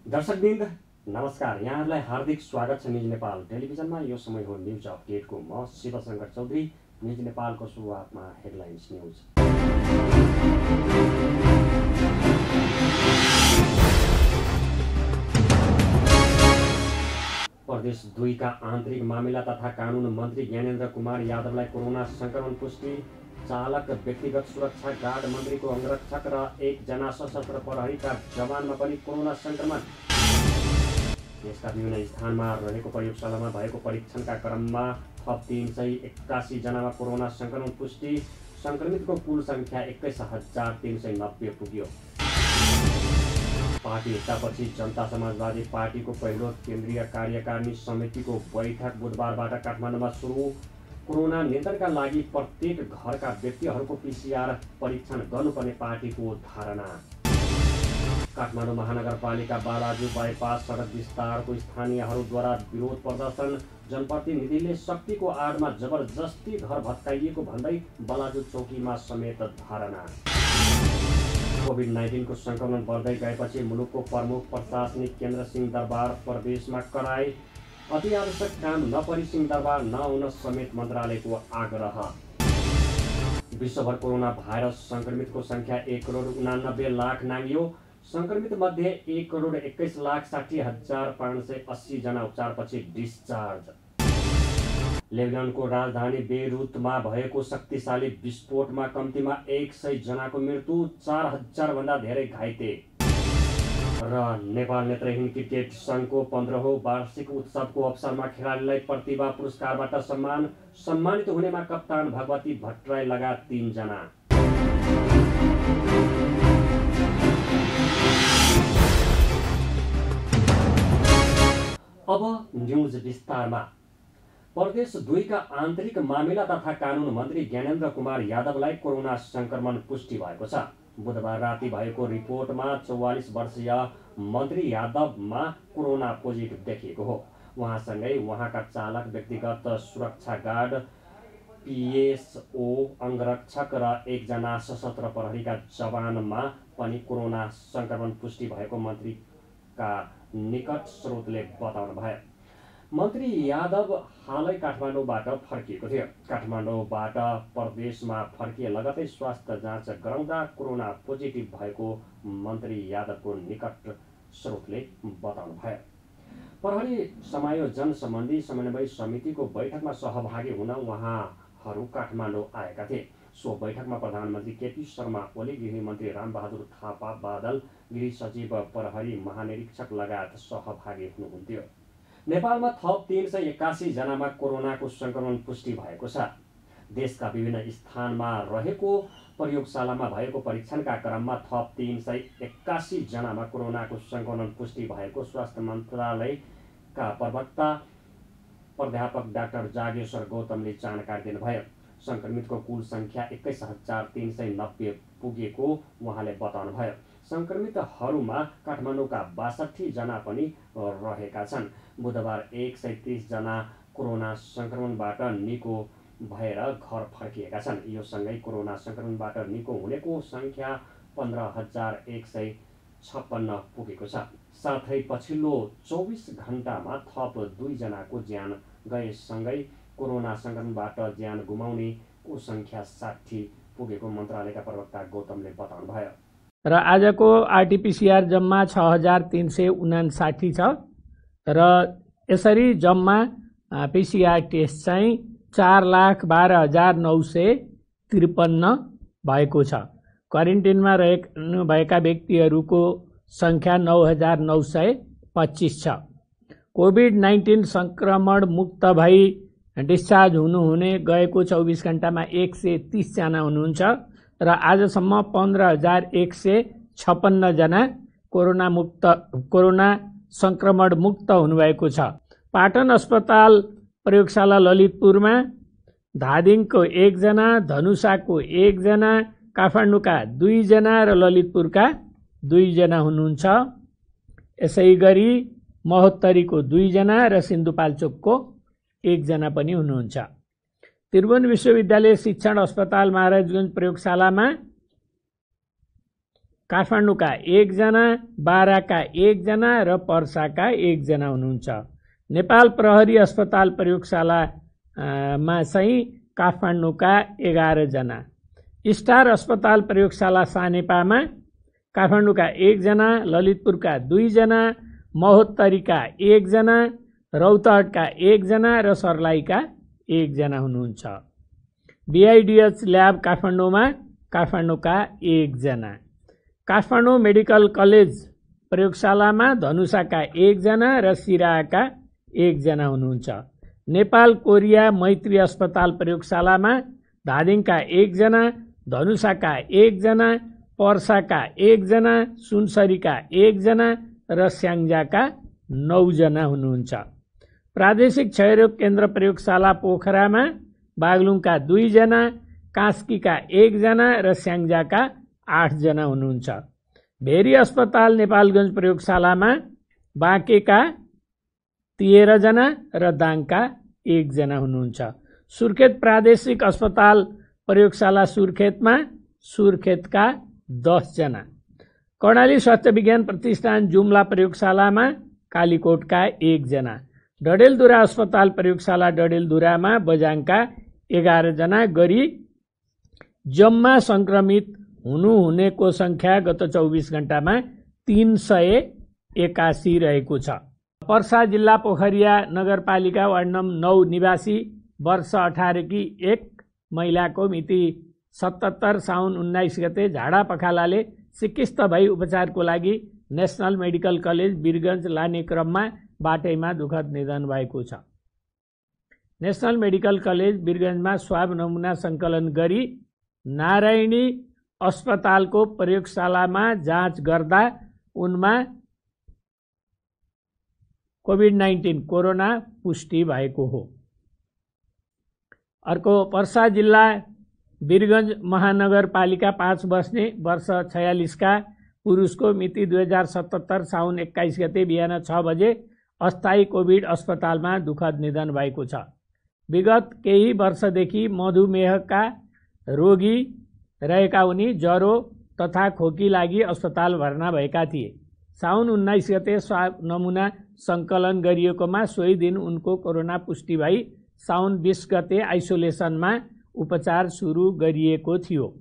दर्शकवृन्द नमस्कार, यहाँहरूलाई हार्दिक स्वागत छ न्युज नेपाल टेलिभिजनमा। यो समय हो न्युज अपडेटको। म शिवशंकर चौधरी। न्युज नेपालको सुरुवातमा हेडलाइन्स न्युज। प्रदेश 2 का आन्तरिक मामिला तथा कानुन मन्त्री ज्ञानेन्द्र कुमार यादवलाई कोरोना संक्रमण पुष्टि। चालक, व्यक्तिगत सुरक्षा गार्ड, मन्त्रीको अंगरक्षक र एकजना सशस्त्र प्रहरीका जवानमा पनि कोरोना संक्रमण। देशका विभिन्न स्थानमा रहेको प्रयोगशालामा भएको परीक्षणका क्रममा थप 381 जनामा कोरोना संक्रमण पुष्टि। संक्रमितको कुल संख्या 21,390 पुग्यो। पार्टी हिंसापछि जनता समाजवादी पार्टीको पहिलो केन्द्रीय कार्यकारिणी समितिको बैठक बुधबारबाट काठमाडौँमा सुरु। कोरोना नियन्त्रणका लागि प्रत्येक घरका व्यक्तिहरूको पीसीआर परीक्षण गर्नुपर्ने पार्टीको धारणा। काठमाडौँ महानगरपालिका बालाजु बाइपास सडक विस्तारको स्थानीयहरूद्वारा विरोध प्रदर्शन। जनप्रतिनिधिले शक्तिको आडमा जबरजस्ती घर भत्काइएको भन्दै बालाजु चौकीमा समेत धारणा। कोभिड-19 को संक्रमण बढ्दै गएपछि मुलुकको प्रमुख प्रशासनिक केन्द्र सिंहदरबार प्रदेशमा कराए। अति आवश्यक काम नपरी सिंहदरबार नआउन समेत मन्त्रालयको आग्रह। विश्वभर कोरोना भाइरस संक्रमितको संख्या 1,89,00,000 नाङ्गियो। संक्रमित मध्ये 1,21,60,580 जना उपचारपछि डिस्चार्ज। लेबनानको राजधानी बेरुतमा भएको शक्तिशाली विस्फोटमा कम्तीमा 100 जनाको मृत्यु, 4,000 भन्दा धेरै घाइते। र नेपाल नेत्रहीन क्रिकेट संघको 15औं वार्षिक उत्सवको अवसरमा खेलाडीलाई प्रतिभा पुरस्कारबाट सम्मान। सम्मानित हुनेमा कप्तान भगवती भट्टराई लगायत 3 जना। अब न्युज विस्तारमा। प्रदेश 2 का आन्तरिक मामिला तथा कानुन मन्त्री ज्ञानेन्द्र कुमार यादवलाई कोरोना संक्रमण पुष्टि भएको छ। बुधबार राति भएको रिपोर्टमा 44 वर्षीय मन्त्री यादवमा कोरोना पोजिटिभ देखिएको हो। उहाँसँगै उहाँका चालक, व्यक्तिगत सुरक्षा गार्ड, पिएसओ, अंगरक्षक र एकजना सशस्त्र प्रहरीका जवानमा पनि कोरोना संक्रमण पुष्टि भएको मन्त्रीका निकट स्रोतले बताउनु भयो। मन्त्री यादव हालै काठमाडौँबाट फर्किएको थियो। काठमाडौँबाट प्रदेशमा फर्किए लगतै स्वास्थ्य जाँच गराउँदा कोरोना पोजिटिभ भएको मन्त्री यादवको निकट स्रोतले बताउनु भयो। प्रहरी समायोजन सम्बन्धी समन्वय समितिको बैठकमा सहभागी हुन उहाँहरू काठमाडौँ आएका थिए। सो बैठकमा प्रधानमन्त्री केपी शर्मा ओली, गृहमन्त्री रामबहादुर थापा, बादल, गृह सचिव, प्रहरी महानिरीक्षक लगायत सहभागी हुनुहुन्थ्यो। नेपालमा थप 381 जनामा कोरोनाको संक्रमण पुष्टि भएको छ। देशका विभिन्न स्थानमा रहेको प्रयोगशालामा भएको परीक्षणका क्रममा थप 381 जनामा कोरोनाको संक्रमण पुष्टि भएको स्वास्थ्य मन्त्रालयका प्रवक्ता प्राध्यापक डाक्टर जागेश्वर गौतमले जानकारी दिनुभयो। संक्रमितको कुल संख्या 21,390 पुगेको उहाँले बताउनुभयो। संक्रमितहरूमा काठमाडौँका 62 जना पनि रहेका छन्। बुधबार 130 जना कोरोना संक्रमणबाट निको भएर घर फर्किएका छन्। यो सँगै कोरोना संक्रमणबाट निको हुनेको संख्या 15,156 पुगेको छ। साथै पछिल्लो 24 घण्टामा थप 2 जनाको ज्यान गएसँगै कोरोना संक्रमणबाट ज्यान गुमाउनेको संख्या 60 पुगेको मन्त्रालयका प्रवक्ता गौतमले बताउनुभयो। र आजको आरटीपीसीआर जम्मा 6,359 छ र यसरी जम्मा पीसीआर टेस्ट चाहिँ 4,12,953 भएको छ। क्वारेन्टिनमा रहनुभएका व्यक्तिहरूको संख्या 9,925 छ। कोभिड-19 संक्रमण मुक्त भई डिस्चार्ज हुनुहुने गएको 24 घण्टामा 130 जना हुनुहुन्छ र आजसम्म 15,156 जना कोरोना संक्रमण मुक्त हुनुभएको छ। पाटन अस्पताल प्रयोगशाला ललितपुरमा धादिङको 1 जना, धनुषाको 1 जना, काठमाडौँका 2 जना र ललितपुरका 2 जना हुनुहुन्छ। यसैगरी महोत्तरीको 2 जना र सिन्धुपाल्चोकको 1 जना पनि हुनुहुन्छ। त्रिभुवन विश्वविद्यालय शिक्षण अस्पताल महाराजगञ्ज प्रयोगशालामा काठमाडौँका 1 जना, बाराका 1 जना र पर्साका 1 जना हुनुहुन्छ। नेपाल प्रहरी अस्पताल प्रयोगशालामा चाहिँ काठमाडौँका 11 जना, स्टार अस्पताल प्रयोगशाला सानेपामा काठमाडौँका 1 जना, ललितपुरका 2 जना, महोत्तरीका 1 जना, रौतहटका 1 जना र सर्लाहीका 1 जना हुनुहुन्छ। BIDH ल्याब काठमाडौँमा काठमाडौँका 1 जना, काठमाडौँ मेडिकल कलेज प्रयोगशालामा धनुषाका 1 जना र सिराहाका 1 जना हुनुहुन्छ। नेपाल कोरिया मैत्री अस्पताल प्रयोगशालामा धादिङका 1 जना, धनुषाका 1 जना, पर्साका 1 जना, सुनसरीका 1 जना र स्याङ्जाका 9 जना हुनुहुन्छ। प्रादेशिक क्षयरोग केन्द्र प्रयोगशाला पोखरामा बागलुङका 2 जना, कास्कीका 1 जना र स्याङ्जाका 8 जना हुनुहुन्छ। भेरी अस्पताल नेपालगञ्ज प्रयोगशालामा बाँकेका 13 जना र दाङका 1 जना हुनुहुन्छ। सुर्खेत प्रादेशिक अस्पताल प्रयोगशाला सुर्खेतमा सुर्खेतका 10 जना, कर्णाली स्वास्थ्य विज्ञान प्रतिष्ठान जुम्ला प्रयोगशालामा कालीकोटका 1 जना, डडेलधुरा अस्पताल प्रयोगशाला डडेलधुरामा बझाङका 11 जना गरी जम्मा संक्रमित हुनेको संख्या गत 24 घण्टामा 381 रहेको छ। पर्सा जिल्ला पोखरिया नगरपालिका वार्ड नम्बर 9 निवासी वर्ष 18 की 1 महिलाको मिति 77 साउन 19 गते झाडा पखालाले सिकिस्त भई उपचारको लागि नेशनल मेडिकल कलेज वीरगञ्ज लाने क्रममा बाटैमा दुःखद निधन भएको छ। नेशनल मेडिकल कलेज वीरगञ्जमा स्वाब नमुना सङ्कलन गरी नारायणी अस्पतालको प्रयोगशालामा जाँच गर्दा उनमा कोभिड-19 कोरोना पुष्टि भएको हो। अर्को पर्सा जिल्ला वीरगञ्ज महानगरपालिका 5 बस्ने वर्ष 46 का पुरुषको मिति 2077 साउन 21 गते बिहान 6 बजे अस्थायी कोभिड अस्पतालमा दुःखद निधन भएको छ। विगत केही वर्षदेखि मधुमेहका रोगी रहेका उनी ज्वरो तथा खोकी लागि अस्पताल भर्ना भएका थिए। साउन 19 गते स्वाब नमुना सङ्कलन गरिएकोमा सोही दिन उनको कोरोना पुष्टि भई साउन 20 गते आइसोलेसनमा उपचार सुरु गरिएको थियो।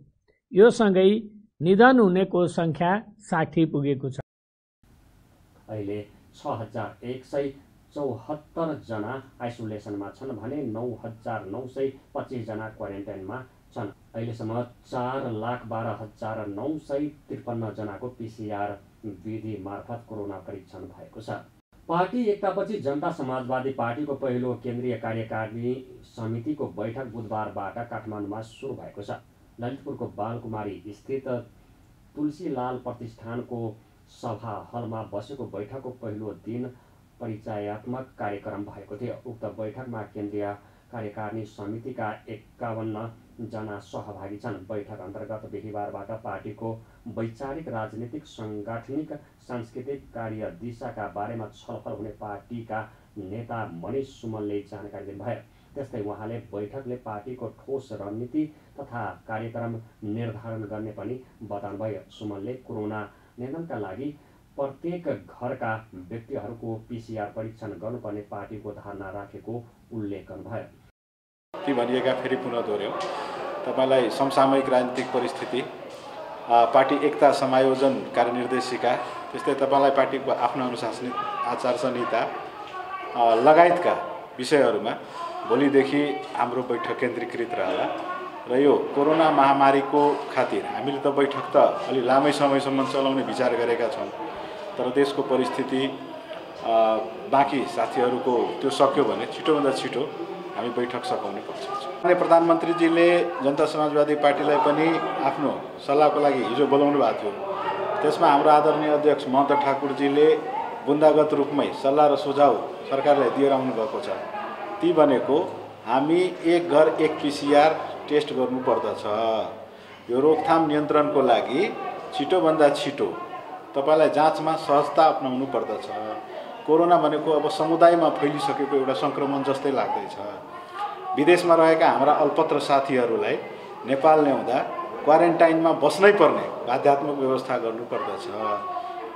यो सँगै निधन हुनेको संख्या 60 पुगेको छ। अहिले 6174 जना आइसोलेसनमा छन् भने 9925 जना क्वारेन्टाइनमा छन्। अहिलेसम्म 4,12,953 जनाको PCR विधि मार्फत कोरोना परीक्षण भएको छ। पार्टी एकतापछि जनता समाजवादी पार्टीको पहिलो केन्द्रीय कार्यकारिणी समितिको बैठक बुधबारबाट काठमाडौँमा सुरु भएको छ। ललितपुरको बालकुमारी स्थित तुलसीलाल प्रतिष्ठानको सभा हलमा बसेको बैठकको पहिलो दिन परिचयात्मक कार्यक्रम भएको थियो। उक्त बैठकमा केन्द्रीय कार्यकारिणी समितिका 51 जना सहभागी छन्। बैठक अन्तर्गत बिहिबारबाट पार्टीको वैचारिक, राजनीतिक, सांगठनिक, सांस्कृतिक कार्य दिशाका बारेमा छलफल हुने पार्टीका नेता मनिष सुमनले जानकारी दिनुभयो। त्यस्तै उहाँले बैठकले पार्टीको ठोस रणनीति तथा कार्यक्रम निर्धारण गर्ने पनि बताउनुभयो। सुमनले कोरोना नियन्त्रणका लागि प्रत्येक घरका व्यक्तिहरूको PCR परीक्षण गर्नुपर्ने पार्टीको धारणा राखेको उल्लेख गर्नुभयो। ती भनिएका फेरि पुनः दोहोर्याउँ, तपाईलाई समसामयिक राजनीतिक परिस्थिति, पार्टी एकता समायोजन कार्यनिर्देशिका, त्यस्तै तपाईलाई पार्टीको आफ्नो अनुशासनिक आचार संहिता लगायतका विषयहरूमा भोलिदेखि हाम्रो बैठक केन्द्रीकृत रहला र यो कोरोना महामारीको खातिर हामीले त बैठक त अलि लामै समयसम्म चलाउने विचार गरेका छौँ, तर देशको परिस्थिति बाँकी साथीहरूको त्यो सक्यो भने छिटोभन्दा छिटो हामी बैठक सघाउने पक्षमा छौँ। प्रधानमन्त्रीजीले जनता समाजवादी पार्टीलाई पनि आफ्नो सल्लाहको लागि हिजो बोलाउनु भएको थियो। त्यसमा हाम्रो आदरणीय अध्यक्ष महन्त ठाकुरजीले बुन्दागत रूपमै सल्लाह र सुझाव सरकारलाई दिएर आउनुभएको छ। ती भनेको हामी एक घर एक PCR टेस्ट गर्नुपर्दछ। यो रोकथाम नियन्त्रणको लागि छिटोभन्दा छिटो तपाईलाई जाँचमा सहजता अपनाउनु पर्दछ। कोरोना भनेको अब समुदायमा फैलिसकेको एउटा सङ्क्रमण जस्तै लाग्दैछ। विदेशमा रहेका हाम्रा अल्पत्र साथीहरूलाई नेपाल ल्याउँदा क्वारेन्टाइनमा बस्नै पर्ने बाध्यात्मक व्यवस्था गर्नुपर्दछ।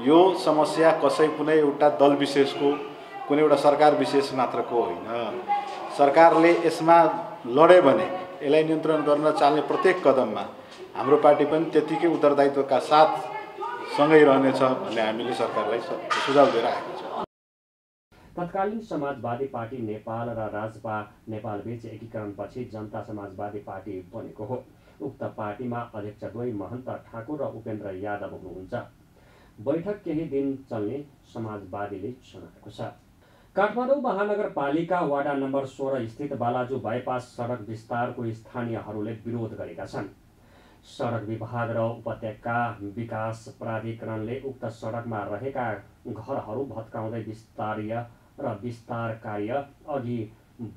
यो समस्या कुनै एउटा दल विशेषको, कुनै एउटा सरकार विशेष मात्रको होइन। सरकारले यसमा लड्यो भने यसलाई नियन्त्रण गर्न चाल्ने प्रत्येक कदममा हाम्रो पार्टी पनि त्यतिकै उत्तरदायित्वका साथ सँगै रहनेछ भन्ने हामीले सरकारलाई सुझाव दिएर आएको छ। तत्कालीन समाजवादी पार्टी नेपाल र राजपा नेपाल बीच एकीकरणपछि जनता समाजवादी पार्टी बनेको हो। उक्त पार्टीमा अध्यक्षद्वय महन्त ठाकुर र उपेन्द्र यादव हुनुहुन्छ। बैठक केही दिन चल्ने समाजवादीले जनाएको छ। काठमाडौँ महानगरपालिका वाडा नम्बर 16 स्थित बालाजु बाइपास सडक विस्तारको स्थानीयहरूले विरोध गरेका छन्। सडक विभाग र उपत्यका विकास प्राधिकरणले उक्त सडकमा रहेका घरहरू भत्काउँदै विस्तार कार्य अघि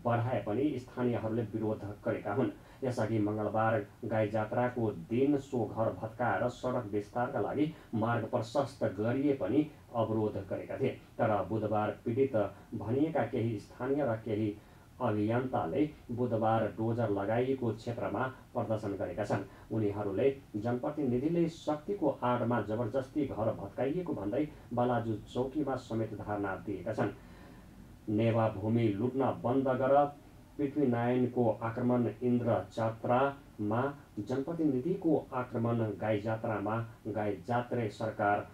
बढाए पनि स्थानीयहरूले विरोध गरेका हुन्। यसअघि मङ्गलबार गाई जात्राको दिन सो घर भत्काएर सडक विस्तारका लागि मार्ग प्रशस्त गरिए पनि अवरोध गरेका थिए। तर बुधबार पीडित भनिएका केही स्थानीय र केही अभियन्ताले बुधबार डोजर लगाइएको क्षेत्रमा प्रदर्शन गरेका छन्। उनीहरूले जनप्रतिनिधिले शक्तिको आडमा जबरजस्ती घर भत्काइएको भन्दै बालाजु चौकीमा समेत धरना दिएका छन्। नेवा भूमि लुट्न बन्द गर, पृथ्वीनारायणको आक्रमण इन्द्र जात्रामा जनप्रतिनिधिको आक्रमण, गाई जात्रामा गाई जात्रे सरकार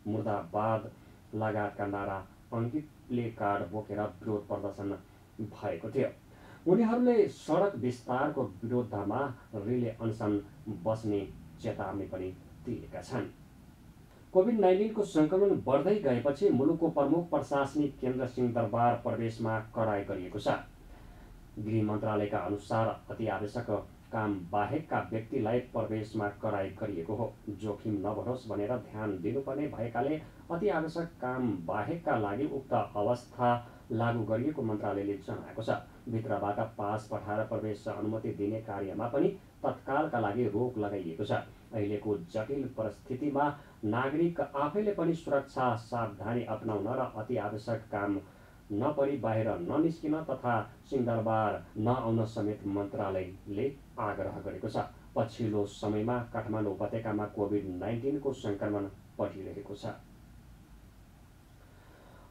मुर्दाबाद लगायतका नारा अङ्कित प्ले कार्ड बोकेर विरोध प्रदर्शन भएको थियो। उनीहरूले सडक विस्तारको विरोधमा रिले अनसन बस्ने चेतावनी पनि दिएका छन्। कोभिड-19 को संक्रमण बढ्दै गएपछि मुलुकको प्रमुख प्रशासनिक केन्द्र सिंहदरबार प्रवेशमा कडाई गरिएको छ। गृह मन्त्रालयका अनुसार अति आवश्यक काम बाहेकका व्यक्तिलाई प्रवेशमा कडाई गरिएको हो। जोखिम नबढोस् भनेर ध्यान दिनुपर्ने भएकाले अति आवश्यक काम बाहेकका लागि उक्त अवस्था लागू गरिएको मन्त्रालयले जनाएको छ। भित्रबाट पास पठाएर प्रवेश अनुमति दिने कार्यमा पनि तत्कालका लागि रोक लगाइएको छ। अहिलेको जटिल परिस्थितिमा नागरिक आफैले पनि सुरक्षा सावधानी अपनाउन र अति आवश्यक काम नपरी बाहिर ननिस्किन तथा सिंहदरबार नआउन समेत मन्त्रालयले आग्रह गरेको छ। पछिल्लो समयमा काठमाडौँ उपत्यकामा कोभिड-19 को संक्रमण बढिरहेको छ।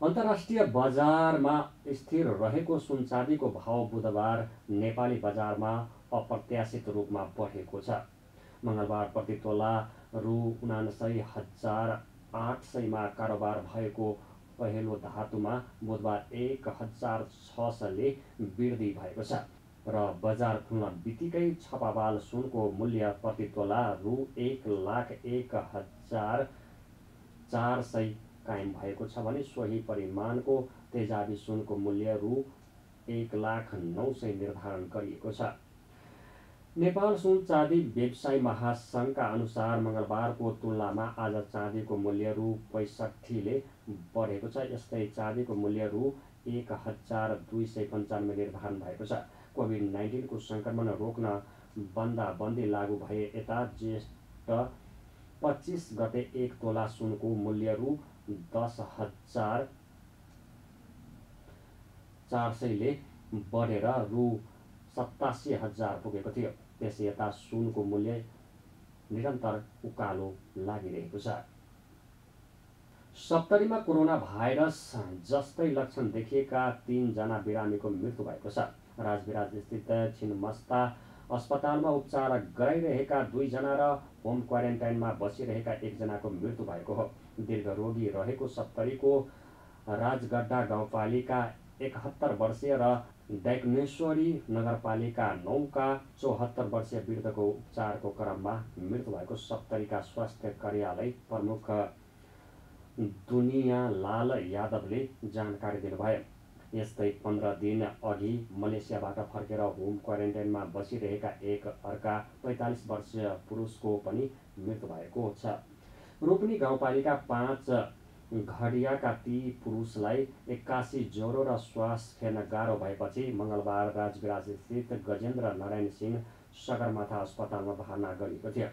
अन्तर्राष्ट्रिय बजारमा स्थिर रहेको सुनचाँदीको भाव बुधबार नेपाली बजारमा अप्रत्याशित रूपमा बढेको छ। मङ्गलबार प्रति तोला रु 79,800 मा कारोबार भएको पहिलो धातुमा बुधबार 1,600 ले वृद्धि भएको छ र बजार खुल्न बित्तिकै छपावाल सुनको मूल्य प्रति तोला रु 1,01,400 कायम भएको छ भने सोही परिमाणको तेजाबी सुनको मूल्य रु 1,09,000 निर्धारण गरिएको छ। नेपाल सुन चाँदी व्यवसायी महासङ्घका अनुसार मङ्गलबारको तुलनामा आज चाँदीको मूल्य रु 65 ले बढेको छ। यस्तै चाँदीको मूल्य रु 1,295 निर्धारण भएको छ। कोभिड-19 को संक्रमण रोक्न बन्दाबन्दी लागू भए यता ज्येष्ठ 25 गते 1 तोला सुनको मूल्य रु 10,400 ले बढेर रु 87,000 पुगेको थियो। त्यसै यता सुनको मूल्य निरन्तर उकालो लागिरहेको छ। सप्तरीमा कोरोना भाइरस जस्तै लक्षण देखिएका 3 जना बिरामीको मृत्यु भएको छ। राजविराज स्थित छिन्मस्ता अस्पतालमा उपचार गराइरहेका 2 जना र होम क्वारेन्टाइनमा बसिरहेका 1 जनाको मृत्यु भएको हो। दीर्घरोगी रहेको सप्तरीको राजगड्डा गाउँपालिका 71 वर्षीय र दैकनेश्वरी नगरपालिका 9 का 74 वर्षीय वृद्धको उपचारको क्रममा मृत्यु भएको सप्तरीका स्वास्थ्य कार्यालय प्रमुख दुनियालाल यादवले जानकारी दिनुभयो। यस्तै 15 दिन अघि मलेसियाबाट फर्केर होम क्वारेन्टाइनमा बसिरहेका एक अर्का 45 वर्षीय पुरुषको पनि मृत्यु भएको छ। रोपनी गाउँपालिका 5 घडियाका ती पुरुषलाई 81 ज्वरो र श्वास फेर्न गाह्रो भएपछि मङ्गलबार राजविराज स्थित गजेन्द्र नारायण सिंह सगरमाथा अस्पतालमा भर्ना गरिएको थियो।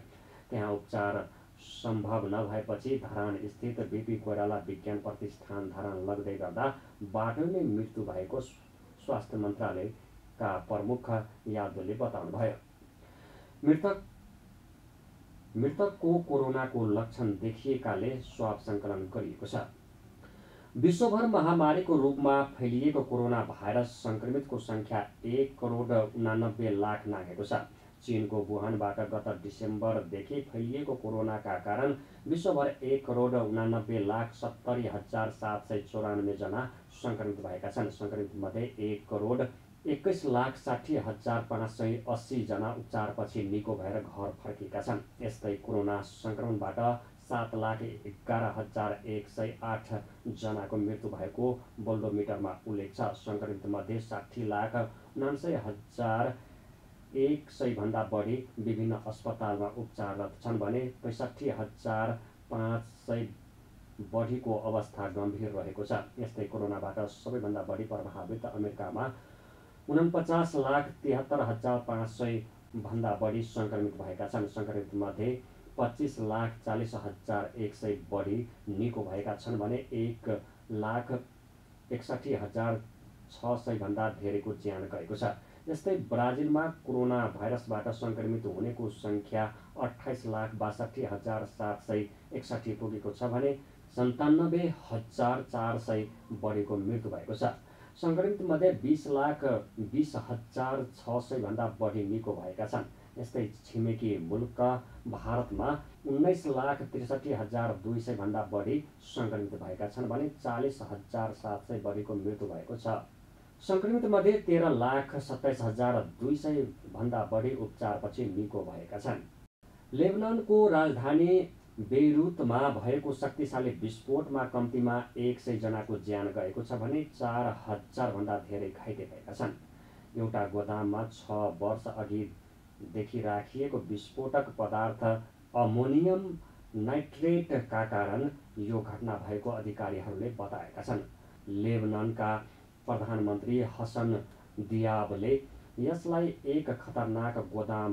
त्यहाँ उपचार सम्भव नभएपछि धरान स्थित बीपी कोइराला विज्ञान प्रतिष्ठान धरान लग्दै गर्दा बाटोमै मृत्यु भएको स्वास्थ्य मन्त्रालयका प्रमुख यादवले बताउनुभयो। मृतक मृतकको कोरोनाको लक्षण देखिएकाले स्वाब सङ्कलन गरिएको छ। विश्वभर महामारीको रूपमा फैलिएको कोरोना भाइरस सङ्क्रमितको सङ्ख्या 1,89,00,000 नाघेको छ। चीनको वुहानबाट गत डिसेम्बरदेखि फैलिएको कोरोनाका कारण विश्वभर 1,90,70,794 जना सङ्क्रमित भएका छन्। सङ्क्रमितमध्ये 1,21,60,580 जना उपचारपछि निको भएर घर फर्किएका छन्। यस्तै कोरोना सङ्क्रमणबाट 7,11,108 जनाको मृत्यु भएको बोल्डोमिटरमा उल्लेख छ। सङ्क्रमितमध्ये 60,79,100 भन्दा बढी विभिन्न अस्पतालमा उपचाररत छन् भने 65,500 बढीको अवस्था गम्भीर रहेको छ। यस्तै कोरोनाबाट सबैभन्दा बढी प्रभावित अमेरिकामा 49,73,500 भन्दा बढी सङ्क्रमित भएका छन्। सङ्क्रमितमध्ये 25,40,100 बढी निको भएका छन् भने 1,61,600 भन्दा धेरैको ज्यान गएको छ। यस्तै ब्राजिलमा कोरोना भाइरसबाट सङ्क्रमित हुनेको सङ्ख्या 28,62,761 पुगेको छ भने 97,400 बढीको मृत्यु भएको छ। सङ्क्रमितमध्ये 20,20,600 भन्दा बढी निको भएका छन्। यस्तै छिमेकी मुलुक भारतमा 19,63,200 भन्दा बढी सङ्क्रमित भएका छन् भने 40,700 बढीको मृत्यु भएको छ। सङ्क्रमितमध्ये 13,27,200 भन्दा बढी उपचारपछि निको भएका छन्। लेबनानको राजधानी बेइरुतमा भएको शक्तिशाली विस्फोटमा कम्तीमा 100 जनाको ज्यान गएको छ भने 4,000 भन्दा धेरै घाइते भएका छन्। एउटा गोदाममा 6 वर्ष अघिदेखि राखिएको विस्फोटक पदार्थ अमोनियम नाइट्रेटका कारण यो घटना भएको अधिकारीहरूले बताएका छन्। लेबनानका प्रधानमन्त्री हसन दियाबले यसलाई एक खतरनाक गोदाम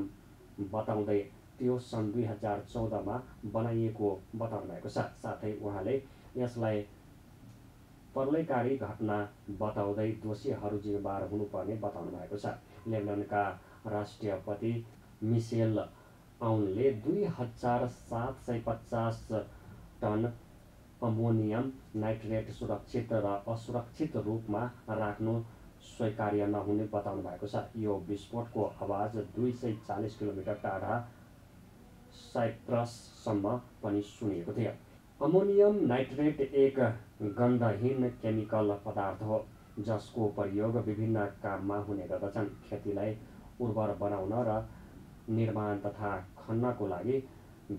बताउँदै त्यो सन् 2014 बनाइएको बताउनु भएको छ। साथै उहाँले यसलाई प्रलयकारी घटना बताउँदै दोषीहरू जिम्मेवार हुनुपर्ने बताउनु भएको छ। लेबनानका राष्ट्रपति मिसेल आउनले 2,750 टन अमोनियम नाइट्रेट सुरक्षित र असुरक्षित रूपमा राख्नु स्वीकार्य नहुने बताउनु भएको छ। यो विस्फोटको आवाज 240 किलोमिटर टाढा साइप्रससम्म पनि सुनिएको थियो। अमोनियम नाइट्रेट एक गन्धहीन केमिकल पदार्थ हो जसको प्रयोग विभिन्न काममा हुने गर्दछन्। खेतीलाई उर्वर बनाउन र निर्माण तथा खन्नको लागि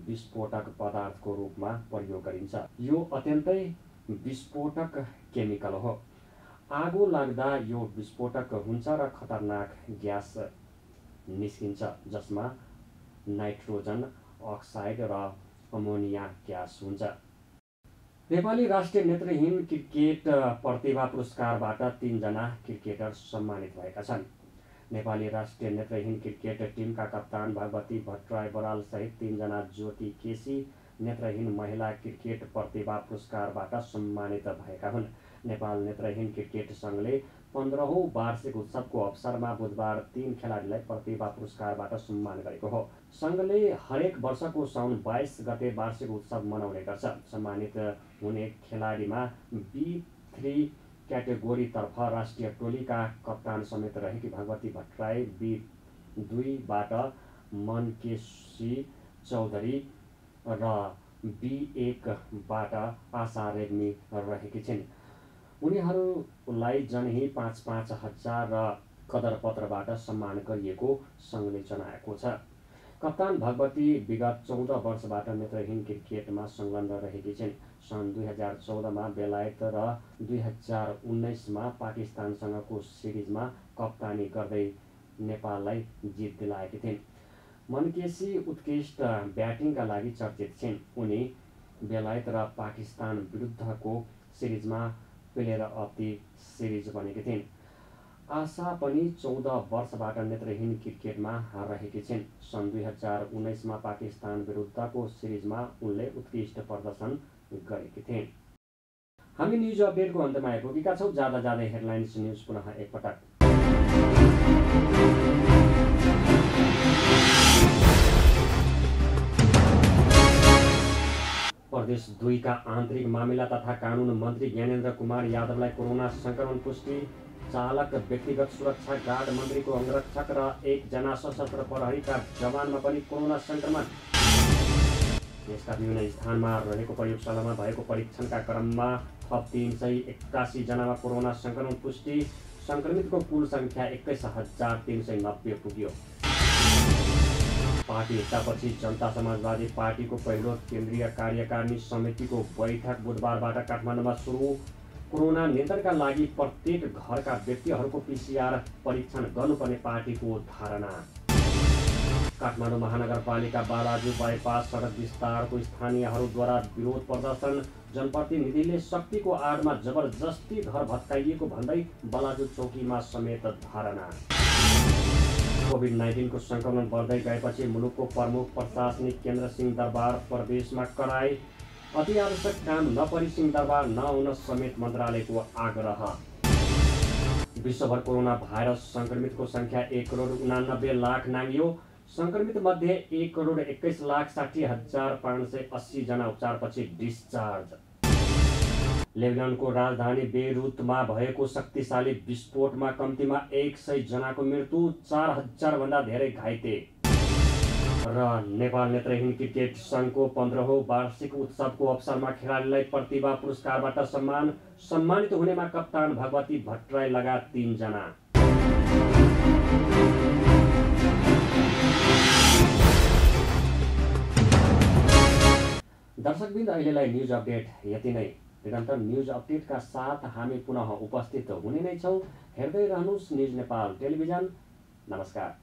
विस्फोटक पदार्थको रूपमा प्रयोग गरिन्छ। यो अत्यन्तै विस्फोटक केमिकल हो। आगो लाग्दा यो विस्फोटक हुन्छ र खतरनाक ग्यास निस्किन्छ जसमा नाइट्रोजन अक्साइड र अमोनिया ग्यास हुन्छ। नेपाली राष्ट्रिय नेत्रहीन क्रिकेट प्रतिभा पुरस्कारबाट 3 जना क्रिकेटर सम्मानित भएका छन्। नेपाली राष्ट्रिय नेत्रहीन क्रिकेट टिमका कप्तान भगवती भट्टराई बराल सहित 3 जना ज्योति केसी नेत्रहीन महिला क्रिकेट प्रतिभा पुरस्कारबाट सम्मानित भएका हुन्। नेपाल नेत्रहीन क्रिकेट सङ्घले 15औं वार्षिक उत्सवको अवसरमा बुधबार 3 खेलाडीलाई प्रतिभा पुरस्कारबाट सम्मान गरेको हो। सङ्घले हरेक वर्षको साउन 22 गते वार्षिक उत्सव मनाउने गर्छ। सम्मानित हुने खेलाडीमा B3 क्याटेगोरीतर्फ राष्ट्रिय टोलीका कप्तान समेत रहेकी भगवती भट्टराई, B2बाट मनकेशी चौधरी र B1बाट आशा रेग्मी रहेकी छिन्। उनीहरूलाई जनही 5-5 हजार र कदरपत्रबाट सम्मान गरिएको सङ्घले जनाएको छ। कप्तान भगवती विगत 14 वर्षबाट नेत्रहीन क्रिकेटमा संलग्न रहेकी छिन्। सन् 2014 बेलायत र 2019 पाकिस्तानसँगको सिरिजमा कप्तानी गर्दै नेपाललाई जित दिलाएकी थिइन्। मनकेशी उत्कृष्ट ब्याटिङका लागि चर्चित छिन्। उनी बेलायत र पाकिस्तान विरुद्धको सिरिजमा प्लेयर अफ द सिरिज बनेकी थिइन्। आशा पनि 14 वर्षबाट नेत्रहीन क्रिकेटमा रहेकी छिन्। सन् 2019 पाकिस्तान विरुद्धको सिरिजमा उनले उत्कृष्ट प्रदर्शन गरेकी थिइन्। हामी न्युज अपडेटको अन्तमा आइपुगेका छौँ। जाँदा जाँदै हेडलाइन्स न्युज पुनः एकपटक। प्रदेश 2 का आन्तरिक मामिला तथा कानुन मन्त्री ज्ञानेन्द्र कुमार यादवलाई कोरोना संक्रमण पुष्टि। चालक, व्यक्तिगत सुरक्षा गार्ड मन्त्रीको अंगरक्षक र 1 जना सशस्त्र प्रहरीका जवानमा पनि कोरोना संक्रमण। देशका विभिन्न स्थानमा रहेको प्रयोगशालामा भएको परीक्षणका क्रममा थप 381 जनामा कोरोना संक्रमण पुष्टि। संक्रमितको कुल संख्या 21,390 पुग्यो। पार्टी एकतापछि जनता समाजवादी पार्टीको पहिलो केन्द्रीय कार्यकारिणी समितिको बैठक बुधबारबाट काठमाडौँमा सुरु। कोरोना नियन्त्रणका लागि प्रत्येक घरका व्यक्तिहरूको PCR परीक्षण गर्नुपर्ने पार्टीको धारणा। काठमाडौँ महानगरपालिका बालाजु बाइपास सडक विस्तारको स्थानीयहरूद्वारा विरोध प्रदर्शन। जनप्रतिनिधिले शक्तिको आडमा जबरजस्ती घर भत्काइएको भन्दै बालाजु चौकीमा समेत धारणा। कोभिड-19 को संक्रमण बढ्दै गएपछि मुलुकको प्रमुख प्रशासनिक केन्द्र सिंहदरबार प्रदेशमा कराई। अति आवश्यक काम नपरी सिंहदरबार नआउन समेत मन्त्रालयको आग्रह। विश्वभर कोरोना भाइरस संक्रमितको संख्या 1,89,00,000 नाङ्गियो। संक्रमित मध्ये 1,21,60,580 जना उपचारपछि डिस्चार्ज। लेबनानको राजधानी बेरुतमा भएको शक्तिशाली विस्फोटमा कम्तीमा 100 जनाको मृत्यु, 4,000 भन्दा धेरै घाइते। र नेपाल नेत्रहीन क्रिकेट संघको 15औं वार्षिक उत्सवको अवसरमा खेलाडीलाई प्रतिभा पुरस्कारबाट सम्मान। सम्मानित हुनेमा कप्तान भगवती भट्टराई लगायत 3 जना। दर्शकबिन्द, अहिलेलाई न्युज अपडेट यति नै। निरन्तर न्युज अपडेटका साथ हामी पुनः उपस्थित हुने नै छौँ। हेर्दै रहनुहोस् न्युज नेपाल टेलिभिजन। नमस्कार।